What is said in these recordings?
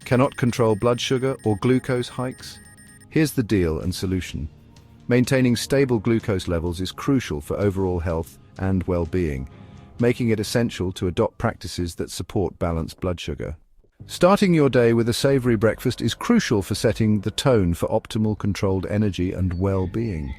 Cannot control blood sugar or glucose hikes? Here's the deal and solution. Maintaining stable glucose levels is crucial for overall health and well-being, making it essential to adopt practices that support balanced blood sugar. Starting your day with a savory breakfast is crucial for setting the tone for optimal controlled energy and well-being.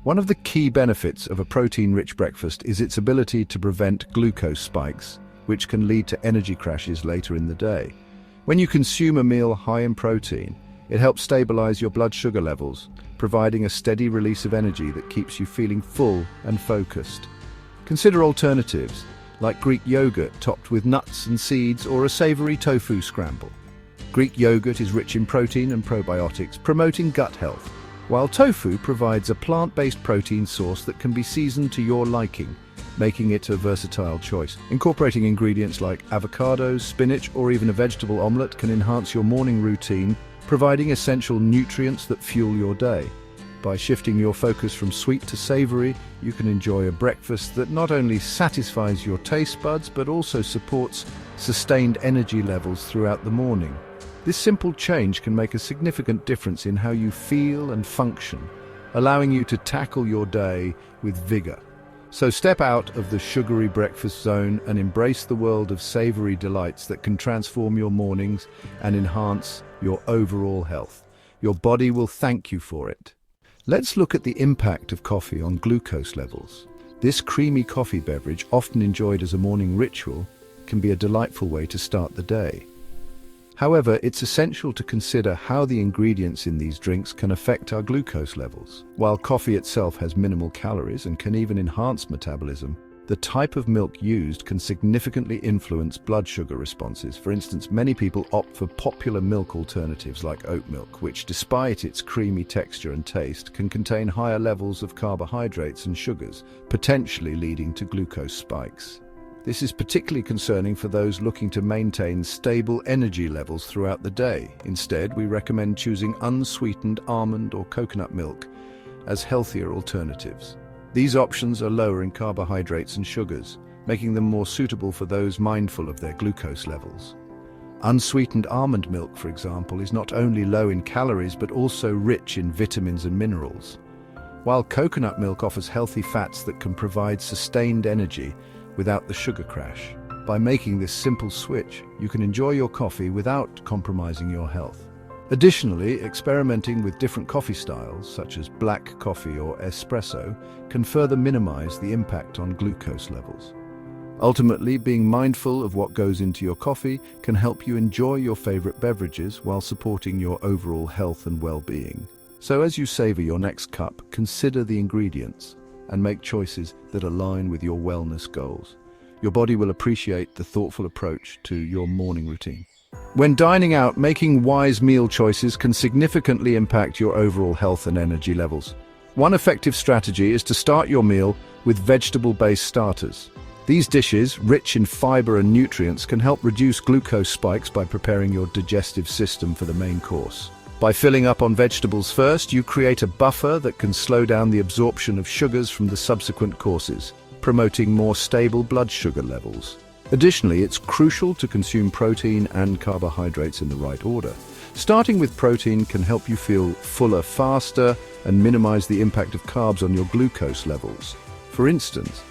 One of the key benefits of a protein-rich breakfast is its ability to prevent glucose spikes, which can lead to energy crashes later in the day. When you consume a meal high in protein, it helps stabilize your blood sugar levels, providing a steady release of energy that keeps you feeling full and focused. Consider alternatives, like Greek yogurt topped with nuts and seeds or a savory tofu scramble. Greek yogurt is rich in protein and probiotics, promoting gut health, while tofu provides a plant-based protein source that can be seasoned to your liking, making it a versatile choice. Incorporating ingredients like avocados, spinach, or even a vegetable omelette can enhance your morning routine, providing essential nutrients that fuel your day. By shifting your focus from sweet to savory, you can enjoy a breakfast that not only satisfies your taste buds but also supports sustained energy levels throughout the morning. This simple change can make a significant difference in how you feel and function, allowing you to tackle your day with vigor. So step out of the sugary breakfast zone and embrace the world of savory delights that can transform your mornings and enhance your overall health. Your body will thank you for it. Let's look at the impact of coffee on glucose levels. This creamy coffee beverage, often enjoyed as a morning ritual, can be a delightful way to start the day. However, it's essential to consider how the ingredients in these drinks can affect our glucose levels. While coffee itself has minimal calories and can even enhance metabolism, the type of milk used can significantly influence blood sugar responses. For instance, many people opt for popular milk alternatives like oat milk, which, despite its creamy texture and taste, can contain higher levels of carbohydrates and sugars, potentially leading to glucose spikes. This is particularly concerning for those looking to maintain stable energy levels throughout the day. Instead, we recommend choosing unsweetened almond or coconut milk as healthier alternatives. These options are lower in carbohydrates and sugars, making them more suitable for those mindful of their glucose levels. Unsweetened almond milk, for example, is not only low in calories but also rich in vitamins and minerals, while coconut milk offers healthy fats that can provide sustained energy without the sugar crash. By making this simple switch, you can enjoy your coffee without compromising your health. Additionally, experimenting with different coffee styles, such as black coffee or espresso, can further minimize the impact on glucose levels. Ultimately, being mindful of what goes into your coffee can help you enjoy your favorite beverages while supporting your overall health and well-being. So as you savor your next cup, consider the ingredients and make choices that align with your wellness goals. Your body will appreciate the thoughtful approach to your morning routine. When dining out, making wise meal choices can significantly impact your overall health and energy levels. One effective strategy is to start your meal with vegetable-based starters. These dishes, rich in fiber and nutrients, can help reduce glucose spikes by preparing your digestive system for the main course. By filling up on vegetables first, you create a buffer that can slow down the absorption of sugars from the subsequent courses, promoting more stable blood sugar levels. Additionally, it's crucial to consume protein and carbohydrates in the right order. Starting with protein can help you feel fuller faster and minimize the impact of carbs on your glucose levels. For instance,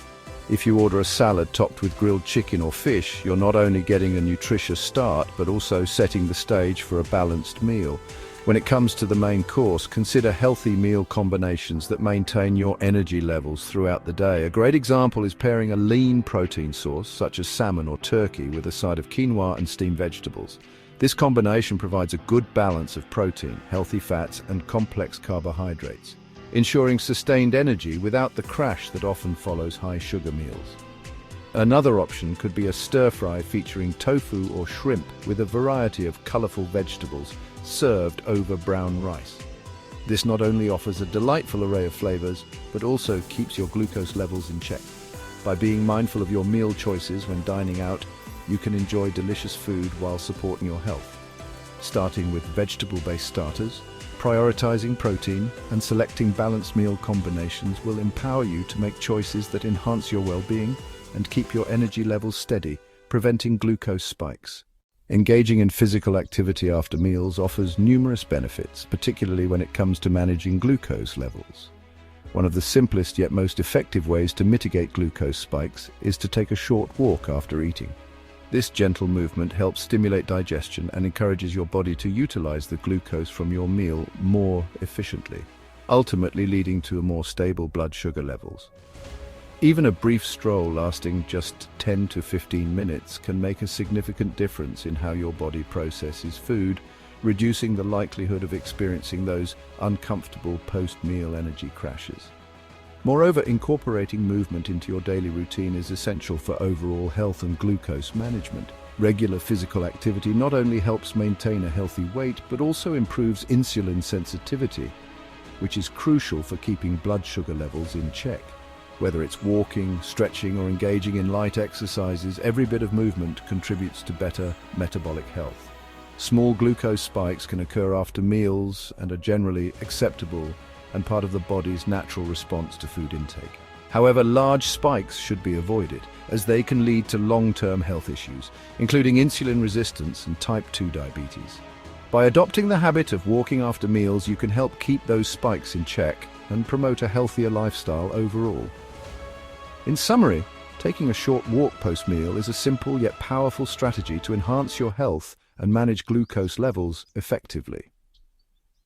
if you order a salad topped with grilled chicken or fish, you're not only getting a nutritious start, but also setting the stage for a balanced meal. When it comes to the main course, consider healthy meal combinations that maintain your energy levels throughout the day. A great example is pairing a lean protein source, such as salmon or turkey, with a side of quinoa and steamed vegetables. This combination provides a good balance of protein, healthy fats, and complex carbohydrates, ensuring sustained energy without the crash that often follows high-sugar meals. Another option could be a stir-fry featuring tofu or shrimp with a variety of colorful vegetables served over brown rice. This not only offers a delightful array of flavors, but also keeps your glucose levels in check. By being mindful of your meal choices when dining out, you can enjoy delicious food while supporting your health. Starting with vegetable-based starters, prioritizing protein, and selecting balanced meal combinations will empower you to make choices that enhance your well-being and keep your energy levels steady, preventing glucose spikes. Engaging in physical activity after meals offers numerous benefits, particularly when it comes to managing glucose levels. One of the simplest yet most effective ways to mitigate glucose spikes is to take a short walk after eating. This gentle movement helps stimulate digestion and encourages your body to utilize the glucose from your meal more efficiently, ultimately leading to more stable blood sugar levels. Even a brief stroll lasting just 10 to 15 minutes can make a significant difference in how your body processes food, reducing the likelihood of experiencing those uncomfortable post-meal energy crashes. Moreover, incorporating movement into your daily routine is essential for overall health and glucose management. Regular physical activity not only helps maintain a healthy weight, but also improves insulin sensitivity, which is crucial for keeping blood sugar levels in check. Whether it's walking, stretching, or engaging in light exercises, every bit of movement contributes to better metabolic health. Small glucose spikes can occur after meals and are generally acceptable and part of the body's natural response to food intake. However, large spikes should be avoided, as they can lead to long-term health issues, including insulin resistance and type 2 diabetes. By adopting the habit of walking after meals, you can help keep those spikes in check and promote a healthier lifestyle overall. In summary, taking a short walk post-meal is a simple yet powerful strategy to enhance your health and manage glucose levels effectively.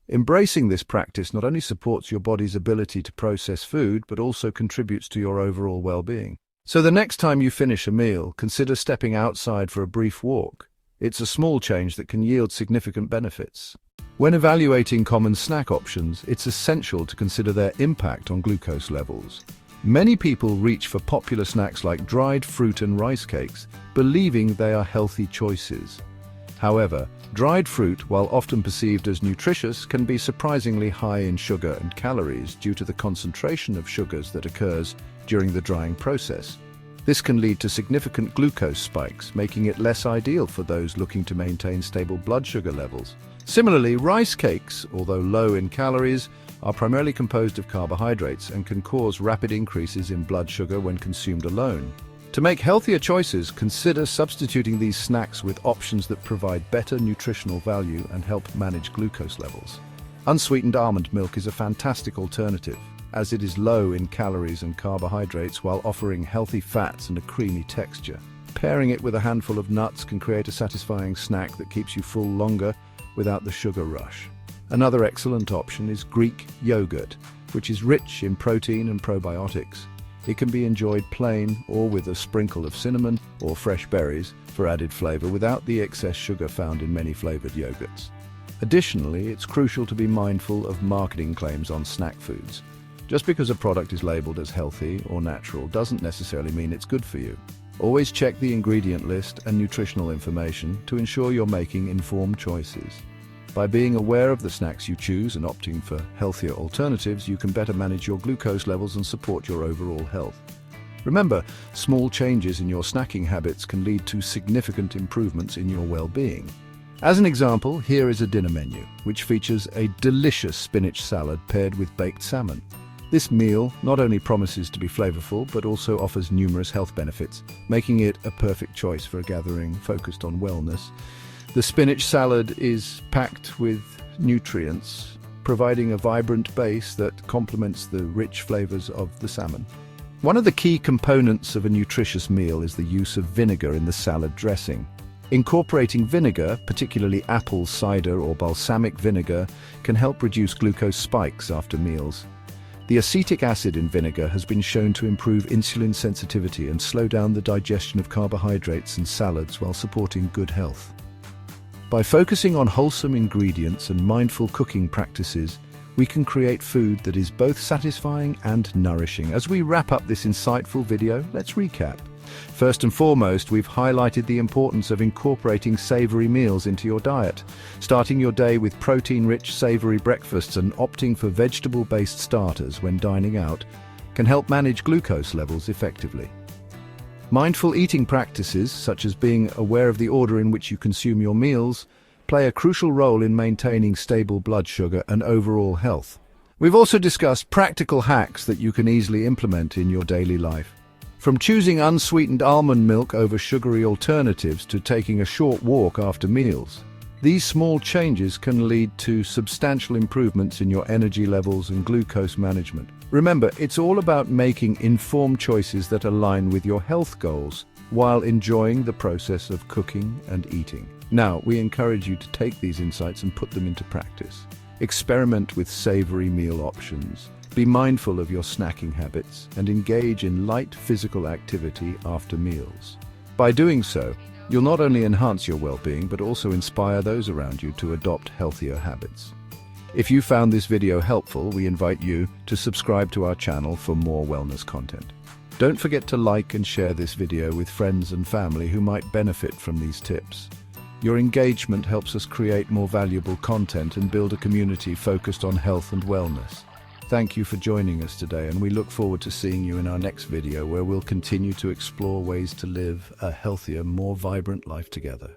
Embracing this practice not only supports your body's ability to process food, but also contributes to your overall well-being. So the next time you finish a meal, consider stepping outside for a brief walk. It's a small change that can yield significant benefits. When evaluating common snack options, it's essential to consider their impact on glucose levels. Many people reach for popular snacks like dried fruit and rice cakes, believing they are healthy choices. However, dried fruit, while often perceived as nutritious, can be surprisingly high in sugar and calories due to the concentration of sugars that occurs during the drying process. This can lead to significant glucose spikes, making it less ideal for those looking to maintain stable blood sugar levels. Similarly, rice cakes, although low in calories, are primarily composed of carbohydrates and can cause rapid increases in blood sugar when consumed alone. To make healthier choices, consider substituting these snacks with options that provide better nutritional value and help manage glucose levels. Unsweetened almond milk is a fantastic alternative, as it is low in calories and carbohydrates while offering healthy fats and a creamy texture. Pairing it with a handful of nuts can create a satisfying snack that keeps you full longer without the sugar rush. Another excellent option is Greek yogurt, which is rich in protein and probiotics. It can be enjoyed plain or with a sprinkle of cinnamon or fresh berries for added flavor without the excess sugar found in many flavored yogurts. Additionally, it's crucial to be mindful of marketing claims on snack foods. Just because a product is labeled as healthy or natural doesn't necessarily mean it's good for you. Always check the ingredient list and nutritional information to ensure you're making informed choices. By being aware of the snacks you choose and opting for healthier alternatives, you can better manage your glucose levels and support your overall health. Remember, small changes in your snacking habits can lead to significant improvements in your well-being. As an example, here is a dinner menu, which features a delicious spinach salad paired with baked salmon. This meal not only promises to be flavorful, but also offers numerous health benefits, making it a perfect choice for a gathering focused on wellness. The spinach salad is packed with nutrients, providing a vibrant base that complements the rich flavors of the salmon. One of the key components of a nutritious meal is the use of vinegar in the salad dressing. Incorporating vinegar, particularly apple cider or balsamic vinegar, can help reduce glucose spikes after meals. The acetic acid in vinegar has been shown to improve insulin sensitivity and slow down the digestion of carbohydrates and salads while supporting good health. By focusing on wholesome ingredients and mindful cooking practices, we can create food that is both satisfying and nourishing. As we wrap up this insightful video, let's recap. First and foremost, we've highlighted the importance of incorporating savory meals into your diet. Starting your day with protein-rich savory breakfasts and opting for vegetable-based starters when dining out can help manage glucose levels effectively. Mindful eating practices, such as being aware of the order in which you consume your meals, play a crucial role in maintaining stable blood sugar and overall health. We've also discussed practical hacks that you can easily implement in your daily life. From choosing unsweetened almond milk over sugary alternatives to taking a short walk after meals, these small changes can lead to substantial improvements in your energy levels and glucose management. Remember, it's all about making informed choices that align with your health goals while enjoying the process of cooking and eating. Now, we encourage you to take these insights and put them into practice. Experiment with savory meal options. Be mindful of your snacking habits and engage in light physical activity after meals. By doing so, you'll not only enhance your well-being, but also inspire those around you to adopt healthier habits. If you found this video helpful, we invite you to subscribe to our channel for more wellness content. Don't forget to like and share this video with friends and family who might benefit from these tips. Your engagement helps us create more valuable content and build a community focused on health and wellness. Thank you for joining us today, and we look forward to seeing you in our next video, where we'll continue to explore ways to live a healthier, more vibrant life together.